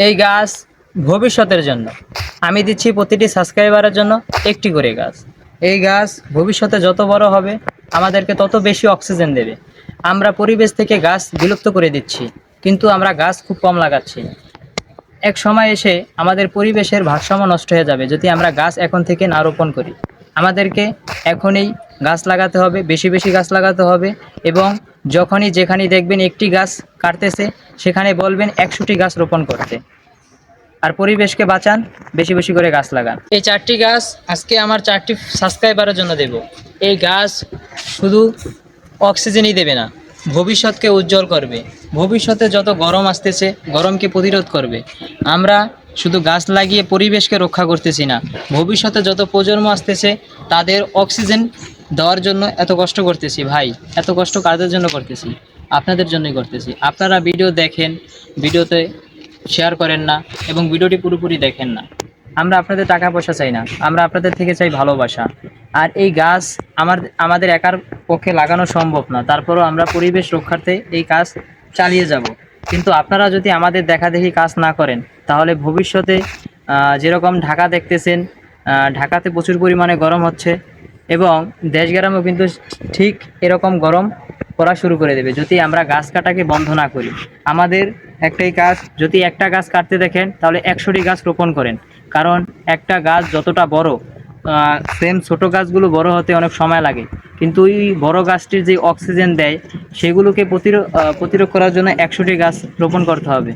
এই গাছ ভবিষ্যতের জন্য। আমি দিচ্ছি প্রতিটি সাবস্ক্রাইবারের জন্য একটি করে গাছ। এই গাছ ভবিষ্যতে যত বড় হবে আমাদেরকে তত বেশি অক্সিজেন দেবে। আমরা পরিবেশ থেকে গাছ বিলুপ্ত করে দিচ্ছি, কিন্তু আমরা গাছ খুব কম লাগাচ্ছি। এক সময় এসে আমাদের পরিবেশের ভারসাম্য নষ্ট হয়ে যাবে যদি আমরা গাছ এখন থেকে না রোপণ করি। আমাদেরকে এখনই গাছ লাগাতে হবে, বেশি বেশি গাছ লাগাতে হবে। এবং যখনই যেখানেই দেখবেন একটি গাছ কাটতেছে, সেখানে বলবেন 100টি গাছ রোপণ করতে। আর পরিবেশকে বাঁচান, বেশি বেশি করে গাছ লাগান। এই 4টি গাছ আজকে আমার 4টি সাবস্ক্রাইবারের জন্য দেব। এই গাছ শুধু অক্সিজেনই দেবে না, ভবিষ্যৎকে উজ্জ্বল করবে। ভবিষ্যতে যত গরম আসতেছে, গরমকে প্রতিরোধ করবে। আমরা শুধু গাছ লাগিয়ে পরিবেশকে রক্ষা করতেছি না, ভবিষ্যতে যত প্রজন্ম আসতেছে তাদের অক্সিজেন দেওয়ার জন্য এত কষ্ট করতেছি। ভাই, এত কষ্ট কাদের জন্য করতেছি? আপনাদের জন্যই করতেছি। আপনারা ভিডিও দেখেন, ভিডিওতে শেয়ার করেন না এবং ভিডিওটি পুরোপুরি দেখেন না। আমরা আপনাদের টাকা পয়সা চাই না, আমরা আপনাদের থেকে চাই ভালোবাসা। আর এই গাছ আমাদের একার পক্ষে লাগানো সম্ভব না, তারপরও আমরা পরিবেশ রক্ষার্থে এই কাজ চালিয়ে যাব। কিন্তু আপনারা যদি আমাদের দেখাদেখি কাজ না করেন, তাহলে ভবিষ্যতে যেরকম ঢাকা দেখতেছেন, ঢাকাতে প্রচুর পরিমাণে গরম হচ্ছে এবং দেশ গ্রামেও কিন্তু ঠিক এরকম গরম পড়া শুরু করে দেবে যদি আমরা গাছ কাটাকে বন্ধ না করি। আমাদের একটাই কাজ, যদি একটা গাছ কাটতে দেখেন তাহলে 100টি গাছ রোপণ করেন। কারণ একটা গাছ যতটা বড়, সেম ছোট গাছগুলো বড় হতে অনেক সময় লাগে, কিন্তু ওই বড় গাছটির যে অক্সিজেন দেয় সেগুলোকে প্রতিরোধ করার জন্য 100টি গাছ রোপণ করতে হবে।